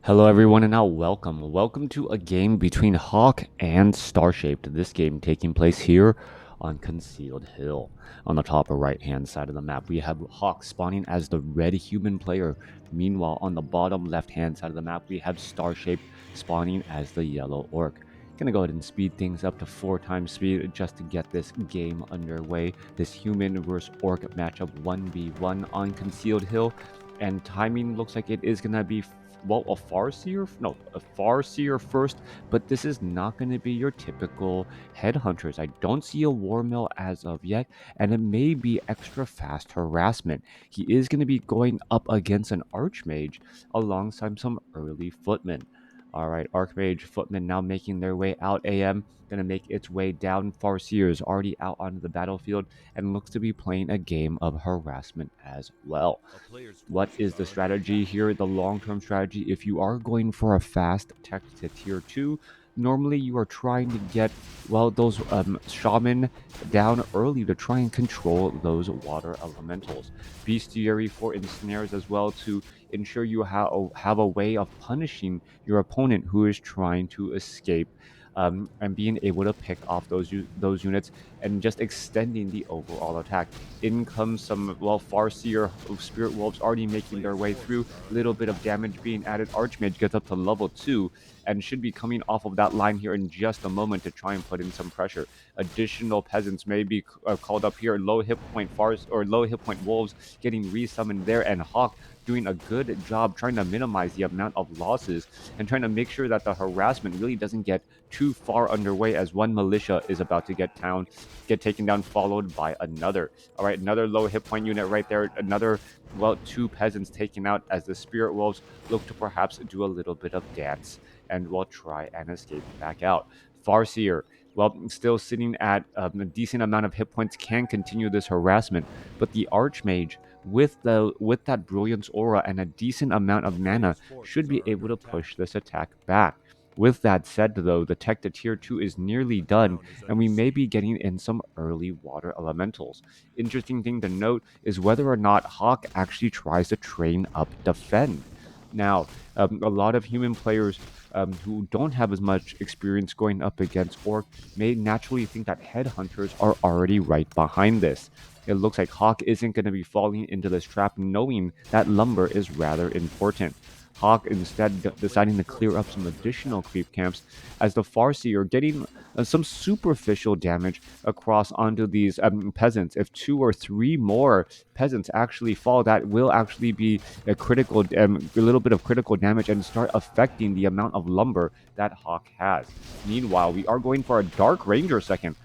Hello everyone and now welcome to a game between Hawk and Starshaped. This game taking place here on Concealed Hill. On the top right hand side of the map we have Hawk spawning as the red human player. Meanwhile on the bottom left hand side of the map we have Starshaped spawning as the yellow orc. Gonna go ahead and speed things up to 4 times speed just to get this game underway. This human versus orc matchup 1v1 on Concealed Hill. And timing looks like it is gonna be a Farseer? No, a Farseer first, but this is not going to be your typical headhunters. I don't see a war mill as of yet, and it may be extra fast harassment. He is going to be going up against an Archmage alongside some early footmen. All right, Archmage, Footmen now making their way out. AM going to make its way down. Farseer is already out onto the battlefield and looks to be playing a game of harassment as well. What is the strategy here? The long-term strategy, if you are going for a fast tech to tier 2, normally you are trying to get, well, those shaman down early to try and control those water elementals. Bestiary for ensnares as well to ensure you have a way of punishing your opponent who is trying to escape, and being able to pick off those units and just extending the overall attack. In comes some, well, Farseer Spirit Wolves already making their way through. Little bit of damage being added. Archmage gets up to level 2 and should be coming off of that line here in just a moment to try and put in some pressure. Additional peasants may be called up here. Low hit point low hit point wolves getting resummoned there, and Hawk doing a good job trying to minimize the amount of losses and trying to make sure that the harassment really doesn't get too far underway as one militia is about to get taken down, followed by another. All right, another low hit point unit right there. Another, well, 2 peasants taken out as the Spirit Wolves look to perhaps do a little bit of dance and will try and escape back out. Farseer, well, still sitting at a decent amount of hit points, can continue this harassment, but the Archmage, with that Brilliance Aura and a decent amount of mana, should be able to push this attack back. With that said, though, the tech to tier 2 is nearly done, and we may be getting in some early water elementals. Interesting thing to note is whether or not Hawk actually tries to train up defend. Now, a lot of human players who don't have as much experience going up against Orc may naturally think that headhunters are already right behind this. It looks like Hawk isn't going to be falling into this trap, knowing that lumber is rather important. Hawk instead deciding to clear up some additional creep camps as the Farseer getting some superficial damage across onto these peasants. If 2 or 3 more peasants actually fall, that will actually be a little bit of critical damage and start affecting the amount of lumber that Hawk has. Meanwhile, we are going for a Dark Ranger second.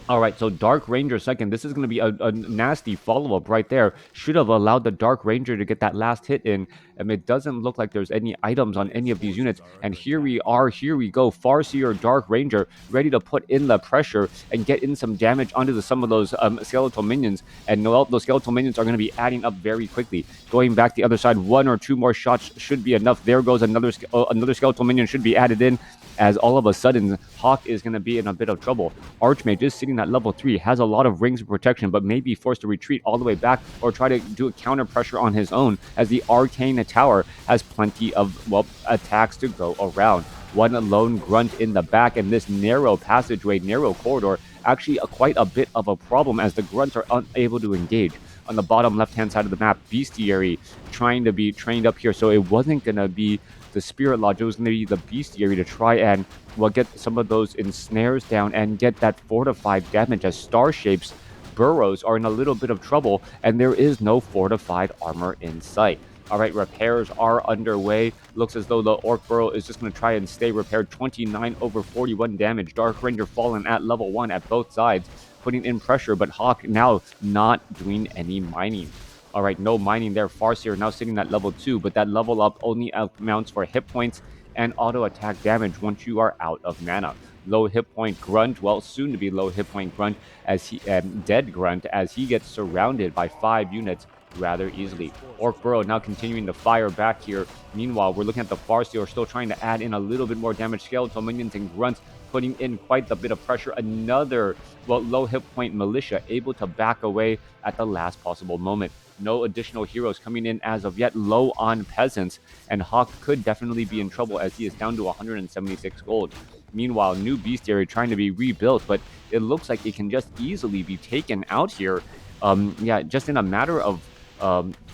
All right, so Dark Ranger second. This is going to be a nasty follow-up right there. Should have allowed the Dark Ranger to get that last hit in. It doesn't look like there's any items on any of these units. And here we go. Farseer Dark Ranger ready to put in the pressure and get in some damage onto some of those skeletal minions. And those skeletal minions are going to be adding up very quickly. Going back the other side, 1 or 2 more shots should be enough. There goes another skeletal minion should be added in, as all of a sudden Hawk is going to be in a bit of trouble. Archmage is sitting at level 3, has a lot of rings of protection, but may be forced to retreat all the way back or try to do a counter pressure on his own, as the Arcane Tower has plenty of, well, attacks to go around. One lone grunt in the back, and this narrow passageway, narrow corridor, actually quite a bit of a problem as the grunts are unable to engage. On the bottom left-hand side of the map, Bestiary trying to be trained up here, so it wasn't going to be the Spirit Lodge, it was going to be the Bestiary to try and, well, get some of those ensnares down and get that fortified damage, as Starshaped's burrows are in a little bit of trouble and there is no fortified armor in sight. All right, repairs are underway. Looks as though the Orc Burrow is just going to try and stay repaired. 29 over 41 damage. Dark Ranger fallen at level 1 at both sides, putting in pressure, but Hawk now not doing any mining. All right, no mining there. Farseer now sitting at level 2, but that level up only amounts for hit points and auto attack damage once you are out of mana. Low hit point Grunt, well, soon to be low hit point Grunt, as he dead Grunt, as he gets surrounded by 5 units rather easily. Orc Burrow now continuing to fire back here. Meanwhile, we're looking at the Farseer still trying to add in a little bit more damage. Skeletal minions and grunts putting in quite a bit of pressure. Another, well, low hit point militia able to back away at the last possible moment. No additional heroes coming in as of yet, low on peasants, and Hawk could definitely be in trouble as he is down to 176 gold. Meanwhile, new bestiary trying to be rebuilt, but it looks like it can just easily be taken out here. Yeah, just in a matter of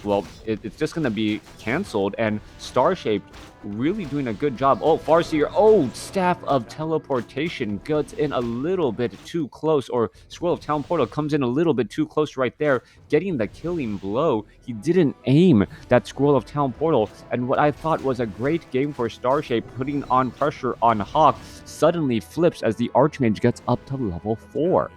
well, it's just going to be canceled, and Starshaped really doing a good job. Oh, Farseer, oh, Staff of Teleportation gets in a little bit too close, or Scroll of Town Portal comes in a little bit too close right there, getting the killing blow. He didn't aim that Scroll of Town Portal, and what I thought was a great game for Starshaped, putting on pressure on Hawk, suddenly flips as the Archmage gets up to level 4.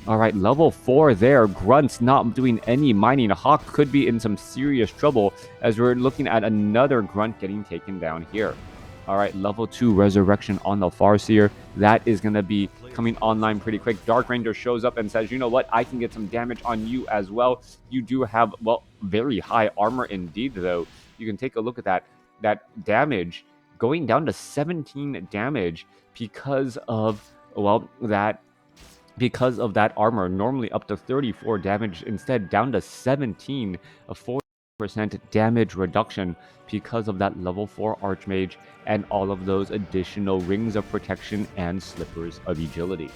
All right, level 4 there. Grunt's not doing any mining. Hawk could be in some serious trouble as we're looking at another Grunt getting taken down here. All right, level 2 Resurrection on the Farseer. That is going to be coming online pretty quick. Dark Ranger shows up and says, you know what, I can get some damage on you as well. You do have, well, very high armor indeed, though. You can take a look at that. That damage going down to 17 damage because of, well, because of that armor, normally up to 34 damage, instead down to 17, a 40% damage reduction because of that level 4 Archmage and all of those additional rings of protection and slippers of agility.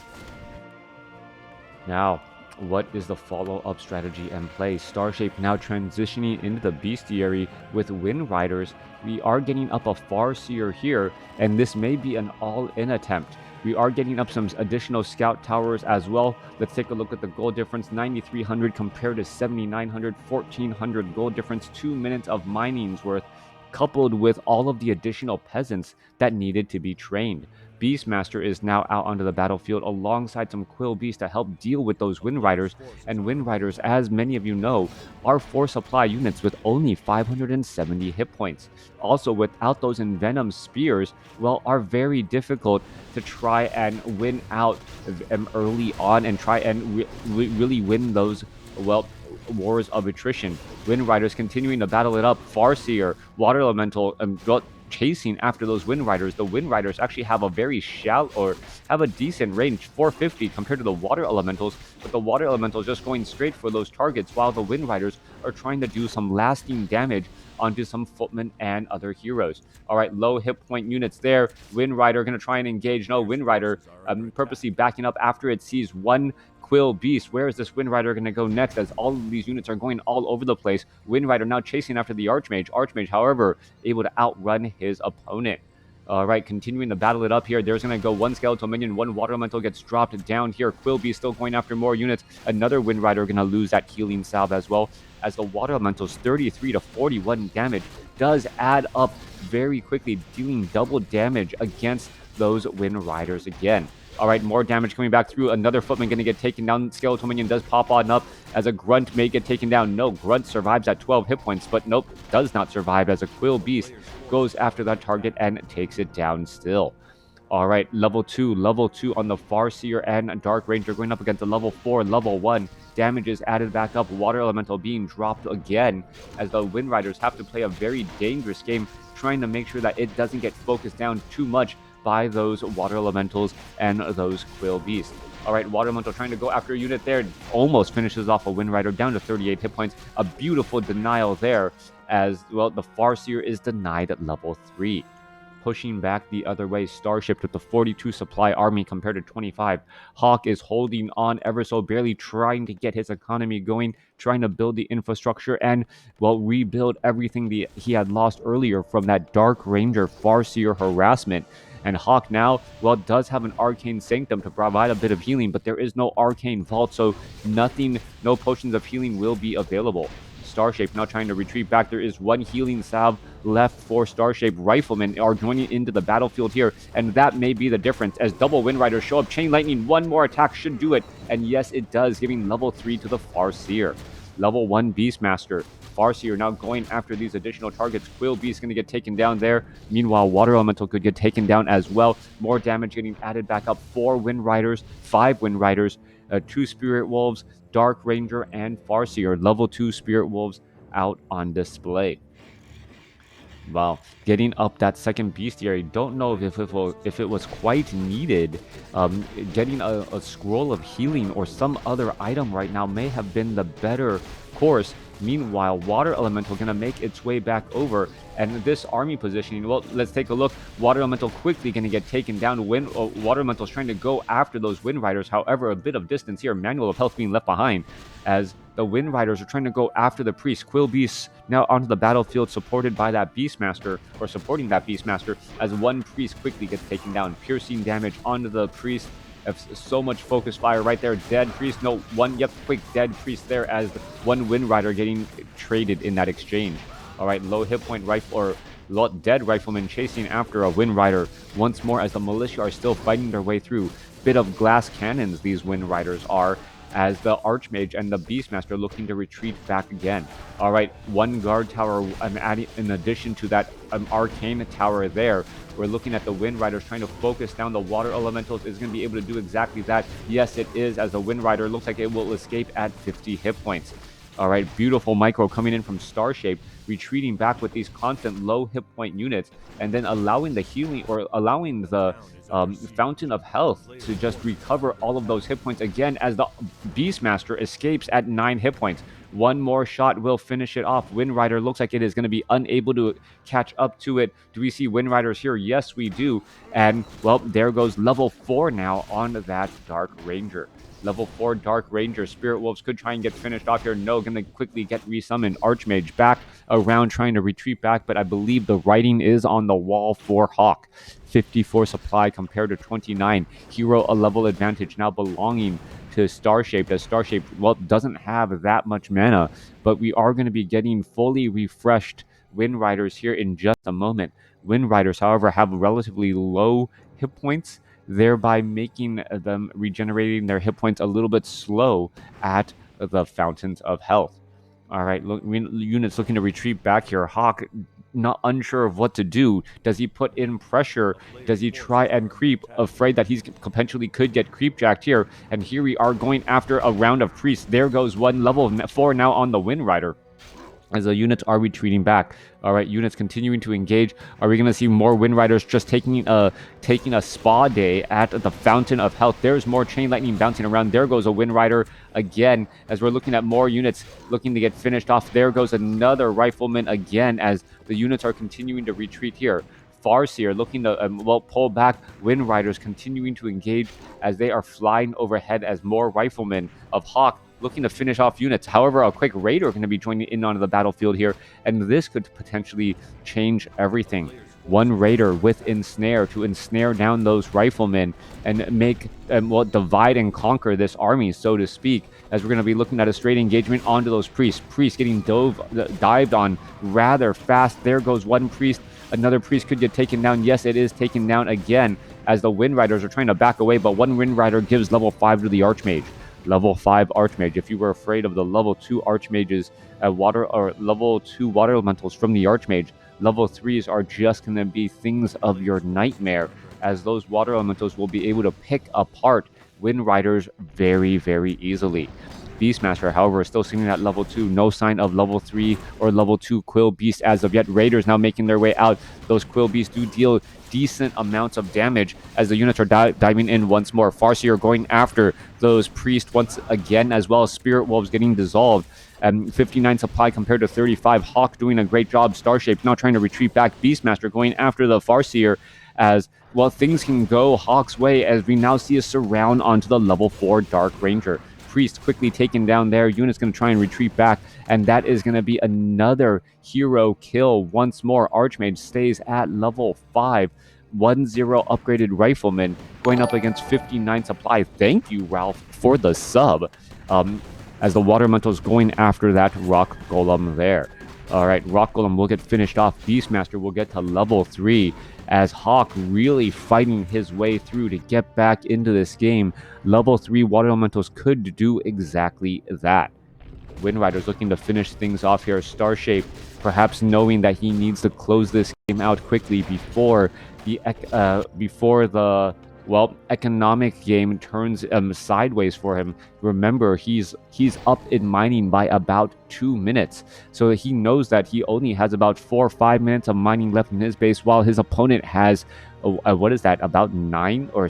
Now, what is the follow-up strategy and play? Starshaped now transitioning into the bestiary with Wind Riders. We are getting up a Farseer here, and this may be an all-in attempt. We are getting up some additional scout towers as well. Let's take a look at the gold difference. 9,300 compared to 7,900, 1,400 gold difference, 2 minutes of mining's worth, coupled with all of the additional peasants that needed to be trained. Beastmaster is now out onto the battlefield alongside some Quill Beasts to help deal with those Wind Riders. And Wind Riders, as many of you know, are 4 supply units with only 570 hit points. Also, without those Envenom Spears, well, are very difficult to try and win out early on and try and really win those, well, wars of attrition. Wind Riders continuing to battle it up. Farseer, Water Elemental, chasing after those Wind Riders. The Wind Riders actually have a very shallow, or have a decent range, 450 compared to the Water Elementals, but the Water Elementals just going straight for those targets, while the Wind Riders are trying to do some lasting damage onto some footmen and other heroes. All right, low hit point units there. Wind Rider going to try and engage. No, Wind Rider purposely backing up after it sees one Quill Beast. Where is this Wind Rider going to go next, as all of these units are going all over the place? Wind Rider now chasing after the Archmage. Archmage, however, able to outrun his opponent. All right, continuing to battle it up here. There's going to go one Skeletal Minion, one Water Elemental gets dropped down here. Quill Beast still going after more units. Another Wind Rider going to lose that healing salve as well, as the Water Elemental's 33 to 41 damage does add up very quickly, dealing double damage against those Wind Riders again. All right, more damage coming back through. Another Footman going to get taken down. Skeletal Minion does pop on up as a Grunt may get taken down. No, Grunt survives at 12 hit points, but nope, does not survive as a Quill Beast goes after that target and takes it down still. All right, level 2 on the Farseer and Dark Ranger going up against the level 4, level 1. Damage is added back up. Water Elemental being dropped again as the Wind Riders have to play a very dangerous game, trying to make sure that it doesn't get focused down too much by those Water Elementals and those Quill Beasts. All right, Water Elemental trying to go after a unit there. Almost finishes off a Wind Rider down to 38 hit points. A beautiful denial there as, well, the Farseer is denied at level 3. Pushing back the other way, Starshaped with the 42 supply army compared to 25. Hawk is holding on ever so barely, trying to get his economy going, trying to build the infrastructure and, well, rebuild everything he had lost earlier from that Dark Ranger Farseer harassment. And Hawk now, well, does have an Arcane Sanctum to provide a bit of healing, but there is no Arcane Vault, so nothing, no potions of healing will be available. Starshaped now trying to retreat back. There is one healing salve left for Starshaped. Riflemen are joining into the battlefield here, and that may be the difference as double Wind Riders show up. Chain Lightning, one more attack should do it, and yes, it does, giving level 3 to the Farseer. Level 1 Beastmaster. Farseer now going after these additional targets. Quill Beast going to get taken down there. Meanwhile, Water Elemental could get taken down as well. More damage getting added back up. 4 Wind Riders, 5 Wind Riders, 2 Spirit Wolves, Dark Ranger, and Farseer. Level 2 Spirit Wolves out on display. Wow, getting up that second bestiary. Don't know if it was quite needed. Getting a scroll of healing or some other item right now may have been the better course, Meanwhile, Water Elemental gonna make its way back over, and this army positioning, well, let's take a look. Water Elemental quickly gonna get taken down. Water Elemental's trying to go after those Wind Riders, however, a bit of distance here. Manual of Health being left behind, as the Wind Riders are trying to go after the Priest. Quill Beasts now onto the battlefield, supported by that Beastmaster, or supporting that Beastmaster, as one Priest quickly gets taken down. Piercing damage onto the Priest. So much focus fire right there. Dead Priest. No, quick dead Priest there, as one Wind Rider getting traded in that exchange. All right, low hit point rifle, or dead Rifleman chasing after a Wind Rider once more, as the Militia are still fighting their way through. Bit of glass cannons these Wind Riders are, as the Archmage and the Beastmaster looking to retreat back again. All right, one guard tower I'm adding in addition to that arcane tower there. We're looking at the Wind Riders trying to focus down the Water Elementals. Is going to be able to do exactly that. Yes, it is, as the Wind Rider looks like it will escape at 50 hit points. All right, beautiful micro coming in from Starshaped, retreating back with these constant low hit point units, and then allowing the healing, or allowing the Fountain of Health to just recover all of those hit points again, as the Beastmaster escapes at 9 hit points. One more shot will finish it off. Wind Rider looks like it is going to be unable to catch up to it. Do we see Wind Riders here? Yes, we do. And, well, there goes level 4 now on that Dark Ranger. Level 4 Dark Ranger. Spirit Wolves could try and get finished off here. No, going to quickly get resummoned. Archmage back around, trying to retreat back, but I believe the writing is on the wall for Hawk. 54 supply compared to 29. Hero a level advantage now belonging to Starshaped, as Starshaped, well, doesn't have that much mana, but we are going to be getting fully refreshed Wind Riders here in just a moment. Wind Riders, however, have relatively low hit points, thereby making them regenerating their hit points a little bit slow at the Fountains of Health. All right, units looking to retreat back here. Hawk, not unsure of what to do. Does he put in pressure? Does he try and creep, afraid that he's potentially could get creep jacked here? And here we are going after a round of Priests. There goes one level 4 now on the Wind Rider, as the units are retreating back. All right, units continuing to engage. Are we going to see more Wind Riders just taking a spa day at the Fountain of Health? There's more Chain Lightning bouncing around. There goes a Wind Rider again, as we're looking at more units looking to get finished off. There goes another Rifleman again, as the units are continuing to retreat here. Farseer looking to pull back. Wind Riders continuing to engage as they are flying overhead, as more Riflemen of Hawk looking to finish off units. However, a quick Raider going to be joining in onto the battlefield here, and this could potentially change everything. One Raider with Ensnare to ensnare down those Riflemen and make divide and conquer this army, so to speak, as we're going to be looking at a straight engagement onto those Priests. Priests getting dived on rather fast. There goes one Priest. Another Priest could get taken down. Yes, it is taken down again, as the Wind Riders are trying to back away, but one Wind Rider gives level 5 to the Archmage. Level 5 Archmage. If you were afraid of the level 2 Archmages, level 2 Water Elementals from the Archmage, level 3s are just going to be things of your nightmare, as those Water Elementals will be able to pick apart Wind Riders very, very easily. Beastmaster, however, is still sitting at level 2. No sign of level 3 or level 2 Quill Beasts as of yet. Raiders now making their way out. Those Quill Beasts do deal decent amounts of damage as the units are diving in once more. Farseer going after those Priests once again, as well as Spirit Wolves getting dissolved. 59 supply compared to 35. Hawk doing a great job. Starshaped now trying to retreat back. Beastmaster going after the Farseer, as well, things can go Hawk's way, as we now see a surround onto the level 4 Dark Ranger. Priest quickly taken down there. Unit's going to try and retreat back, and that is going to be another hero kill once more. Archmage stays at level 5. 1-0 upgraded Rifleman going up against 59 supply. Thank you, Ralph, for the sub. As the Water Elemental's going after that Rock Golem there. All right, Rock Golem will get finished off. Beastmaster will get to level 3, as Hawk really fighting his way through to get back into this game. Level 3 Water Elementals could do exactly that. Wind Riders looking to finish things off here. Starshaped, perhaps knowing that he needs to close this game out quickly before the economic game turns sideways for him. Remember, he's up in mining by about 2 minutes, so he knows that he only has about 4 or 5 minutes of mining left in his base, while his opponent has what is that, about 9 or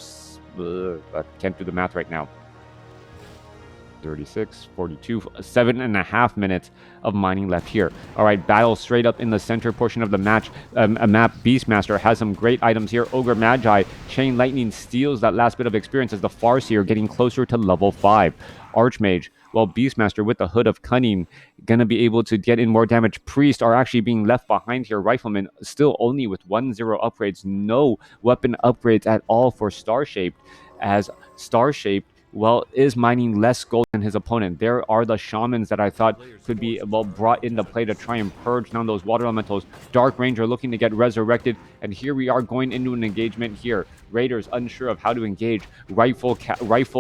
I can't do the math right now. 36, 42, 7.5 minutes of mining left here. All right, battle straight up in the center portion of the match. A map Beastmaster has some great items here. Ogre Magi, Chain Lightning steals that last bit of experience as the Farseer getting closer to level 5. Archmage, well, Beastmaster with the Hood of Cunning, gonna be able to get in more damage. Priest are actually being left behind here. Rifleman still only with 1-0 upgrades. No weapon upgrades at all for Starshaped, as Starshaped, well, is mining less gold than his opponent. There are the shamans that I thought could be, well, brought into play to try and purge down those water elementals. Dark Ranger looking to get resurrected, and here we are going into an engagement here. Raiders unsure of how to engage. Rifle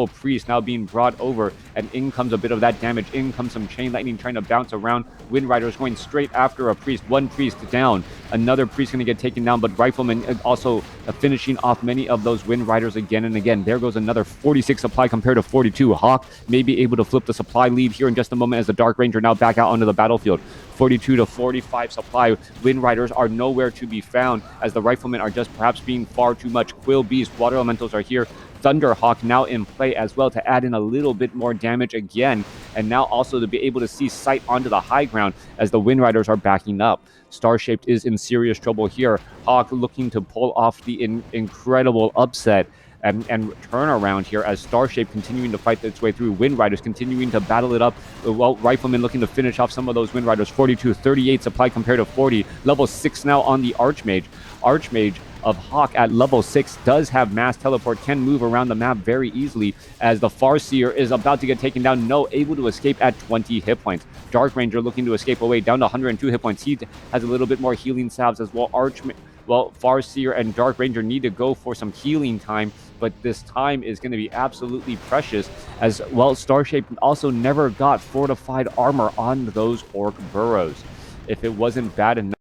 Priest now being brought over, and in comes a bit of that damage. In comes some Chain Lightning trying to bounce around. Wind Riders going straight after a Priest. One Priest down. Another Priest going to get taken down, but Rifleman also finishing off many of those Wind Riders again and again. There goes another 46 supply compared to 42. Hawk may be able to flip the supply lead here in just a moment as the Dark Ranger now back out onto the battlefield. 42 to 45 supply. Wind Riders are nowhere to be found as the Riflemen are just perhaps being far too much. Quill Beast, Water Elementals are here. Thunderhawk now in play as well to add in a little bit more damage again, and now also to be able to see sight onto the high ground as the Wind Riders are backing up. Starshaped is in serious trouble here. Hawk looking to pull off the incredible upset and turnaround here as Starshaped continuing to fight its way through. Wind Riders continuing to battle it up. Well, Rifleman looking to finish off some of those Wind Riders. 42, 38 supply compared to 40. Level 6 now on the Archmage. Archmage of Hawk at level 6 does have mass teleport, can move around the map very easily as the Farseer is about to get taken down. No, able to escape at 20 hit points. Dark Ranger looking to escape away down to 102 hit points. He has a little bit more healing salves as well. Farseer and Dark Ranger need to go for some healing time, but this time is going to be absolutely precious as well. Starshaped also never got fortified armor on those Orc burrows. If it wasn't bad enough,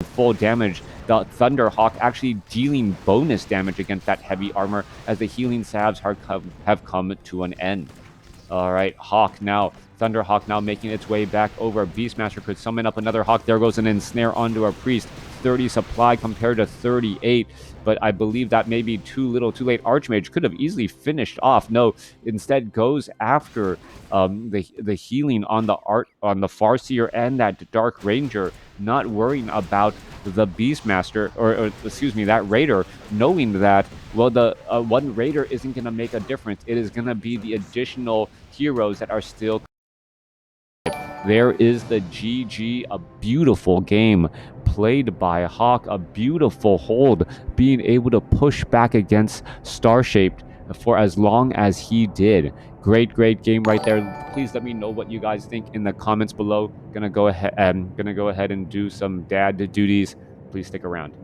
full damage, the Thunderhawk actually dealing bonus damage against that heavy armor as the healing salves have come to an end. All right, Hawk now. Thunderhawk now making its way back over. Beastmaster could summon up another Hawk. There goes an ensnare onto a Priest. 30 supply compared to 38, but I believe that may be too little, too late. Archmage could have easily finished off. No, instead goes after the healing on the Farseer and that Dark Ranger, not worrying about the Beastmaster, or excuse me, that Raider, knowing that, well, the one Raider isn't going to make a difference. It is going to be the additional heroes that are still. There is the GG, a beautiful game played by Hawk, a beautiful hold, being able to push back against Starshaped for as long as he did. Great game right there. Please let me know what you guys think in the comments below. Gonna go ahead and do some dad duties. Please stick around.